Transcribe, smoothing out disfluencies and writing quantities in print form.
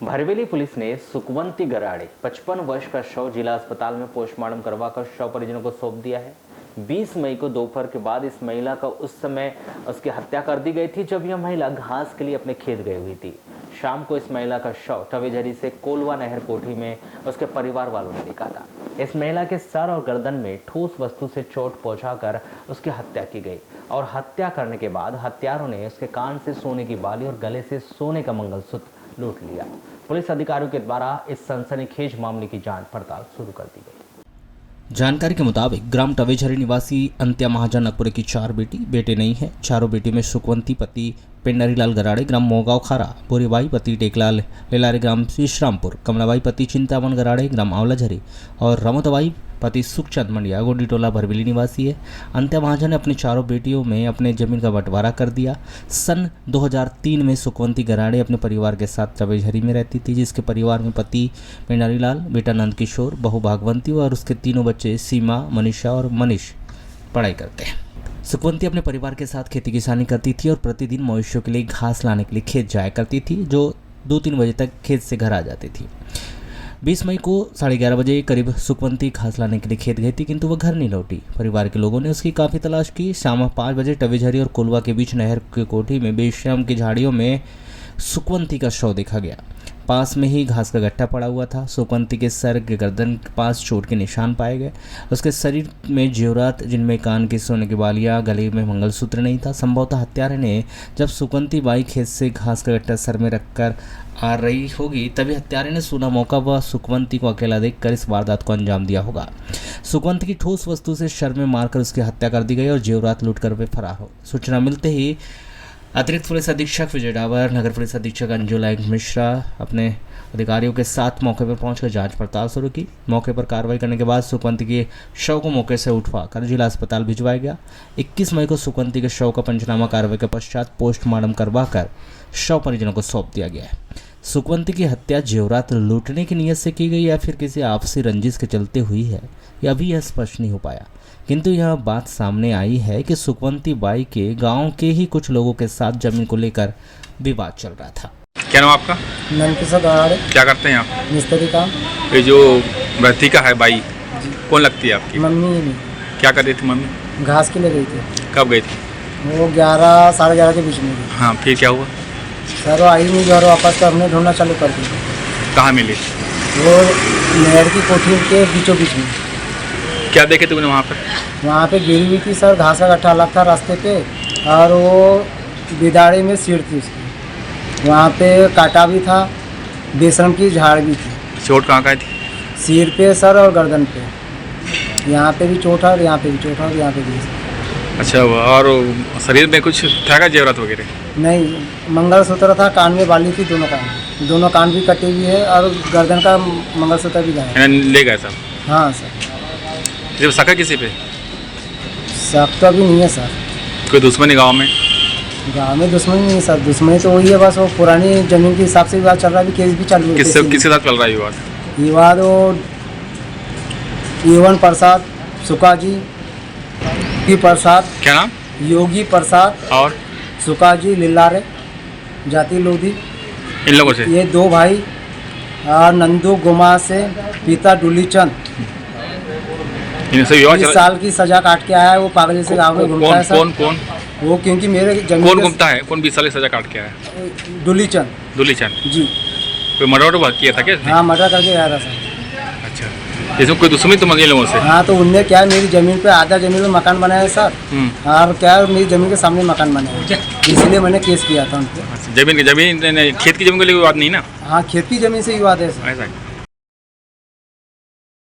Bharveli police ने सुकवंती गराड़े 55 वर्ष का शव जिला अस्पताल में पोस्टमार्टम करवाकर शव परिजनों को सौंप दिया है। 20 मई को दोपहर के बाद इस महिला का उस समय उसकी हत्या कर दी गई थी जब यह महिला घास के लिए अपने खेत गई हुई थी। शाम को इस महिला का शव टवेझरी से कोलवा नहर कोठी में उसके परिवार वालों ने देखा था। इस महिला के सर और गर्दन में ठोस वस्तु से चोट पहुंचाकर उसकी हत्या की गई और हत्या करने के बाद हत्यारों ने उसके कान से सोने की बाली और गले से सोने का मंगलसूत्र लूट लिया। पुलिस अधिकारियों के द्वारा इस सनसनीखेज मामले की जांच पड़ताल शुरू कर दी गई। जानकारी के मुताबिक ग्राम टवेझरी निवासी अंत्या महाजन अकपुरे की 4 बेटे नहीं है। चारों बेटी में सुकवंती पति पेंडरीलाल गराड़े ग्राम मोगांव खारा, बोरीबाई पति टेकलाल लेलारे ग्राम विश्रामपुर, कमलाबाई पति चिंतामन गराड़े ग्राम आंवलाझरी और रमतबाई पति सुखचंद मंडिया गोंडीटोला भरवेली निवासी है। अंत्या महाजन ने अपनी चारों बेटियों में अपने जमीन का बंटवारा कर दिया। सन 2003 में सुकवंती गराड़े अपने परिवार के साथ टवेझरी में रहती थी, जिसके परिवार में पति पेंडरीलाल, बेटा नंद किशोर, बहू भागवंती और उसके 3 बच्चे सीमा, मनीषा और मनीष पढ़ाई करते हैं। सुकवंती अपने परिवार के साथ खेती किसानी करती थी और प्रतिदिन मवेशियों के लिए घास लाने के लिए खेत जाया करती थी, जो 2-3 बजे तक खेत से घर आ जाती थी। 20 मई को 11:30 बजे करीब सुकवंती घास लाने के लिए खेत गई थी, किंतु वह घर नहीं लौटी। परिवार के लोगों ने उसकी काफ़ी तलाश की। शाम 5 बजे टवेझरी और कोलवा के बीच नहर की कोठी में बेशर्म की झाड़ियों में सुकवंती का शव देखा गया। पास में ही घास का गट्ठा पड़ा हुआ था। सुकवंती के सर के गर्दन के पास चोट के निशान पाए गए। उसके शरीर में जेवरात, जिनमें कान की सोने की बालियां, गले में मंगलसूत्र नहीं था। संभवतः हत्यारे ने जब सुकवंती बाई खेत से घास का गट्ठा सर में रखकर आ रही होगी, तभी हत्यारे ने सुना मौका व सुकवंती को अकेला देखकर इस वारदात को अंजाम दिया होगा। सुकवंती की ठोस वस्तु से सर में मारकर उसकी हत्या कर दी गई और जेवरात लूटकर वे फरार हो। सूचना मिलते ही अतिरिक्त पुलिस अधीक्षक विजय डावर, नगर पुलिस अधीक्षक अंजुला मिश्रा अपने अधिकारियों के साथ मौके पर पहुंचकर जांच पड़ताल शुरू की। मौके पर कार्रवाई करने के बाद सुकवंती के शव को मौके से उठवाकर जिला अस्पताल भिजवाया गया। 21 मई को सुकवंती के शव का पंचनामा कार्रवाई के पश्चात पोस्टमार्टम करवाकर शव परिजनों को सौंप दिया गया है। सुकवंती की हत्या जेवरात लूटने की नीयत से की गई या फिर किसी आपसी रंजिश के चलते हुई है, यह अभी यह स्पष्ट नहीं हो पाया, किंतु यह बात सामने आई है कि सुकवंती बाई के गांव के ही कुछ लोगों के साथ जमीन को लेकर विवाद चल रहा था। क्या नाम आपका? नंद किशोर गराड़े। क्या करते हैं आप? मिस्त्री काम। ये जो मृतिका है बाई, कौन लगती है आपकी? मम्मी भी। क्या कर रही थी मम्मी? घास के लिए गई थी। कब गई थी? वो 11 साढ़े 11 के बीच में गई। हाँ, फिर क्या हुआ? सर वो आई नहीं घर वापस, कर हमने ढूंढना चालू कर दिया। कहाँ मिली? वो नहर की कोठी के बीचों बीच में। क्या देखे तुमने वहाँ पर? वहाँ पे गिरी हुई थी सर, घास का गट्ठा अलग था रास्ते पे और वो बिदाड़े में सीढ़ थी उसकी। वहाँ पे कांटा भी था, बेसन की झाड़ भी थी। चोट कहाँ का थी? सिर पे सर और गर्दन पे। यहाँ पे भी चोट है और यहाँ पे भी चोट है और यहाँ पे भी। अच्छा, और शरीर में कुछ था क्या जेवरात वगैरह? नहीं, मंगलसूत्र था, कान में बाली थी, दोनों कान भी कटे हुए हैं और गर्दन का मंगलसूत्र भी लाया। ले गए सब? हाँ सर। जब सका किसी पे? शक तो अभी नहीं है सर। कोई दुश्मनी गांव में? गाँव में दुश्मनी नहीं है सर, दुश्मनी तो वही है, बस वो पुरानी जमीन के हिसाब से विवाद चल रहा है, केस भी चालू है। किसके साथ चल रहा है विवाद? विवाद वो योगी प्रसाद, सुका जी, प्रसाद। क्या नाम? योगी प्रसाद और सुका जी लिल्लारे, जाति लोधी। इन लोगों से? ये 2 भाई और नंदू गुमा से पिता डुलीचंद। 20 साल की सजा काट के आया है, वो पागल से गाँव में घूमता है सर। कौन? वो क्योंकि मेरे जमीन कौन घूमता है? कौन 20 साल की सजा काट के आया है? दुलीचंद जी। कोई मर्डर किया था क्या? हाँ, मर्डर करके आया था सर। अच्छा, इसमें कोई दुश्मनी तो लोगों से? हाँ, तो उनने क्या मेरी जमीन पे आधा जमीन में मकान बनाया है सर, और क्या मेरी जमीन के सामने मकान बनाया है, इसलिए मैंने केस किया था उनको। जमीन खेत की जमीन को लेकर विवाद नहीं ना? हाँ, खेत की जमीन से विवाद है सर। ऐसा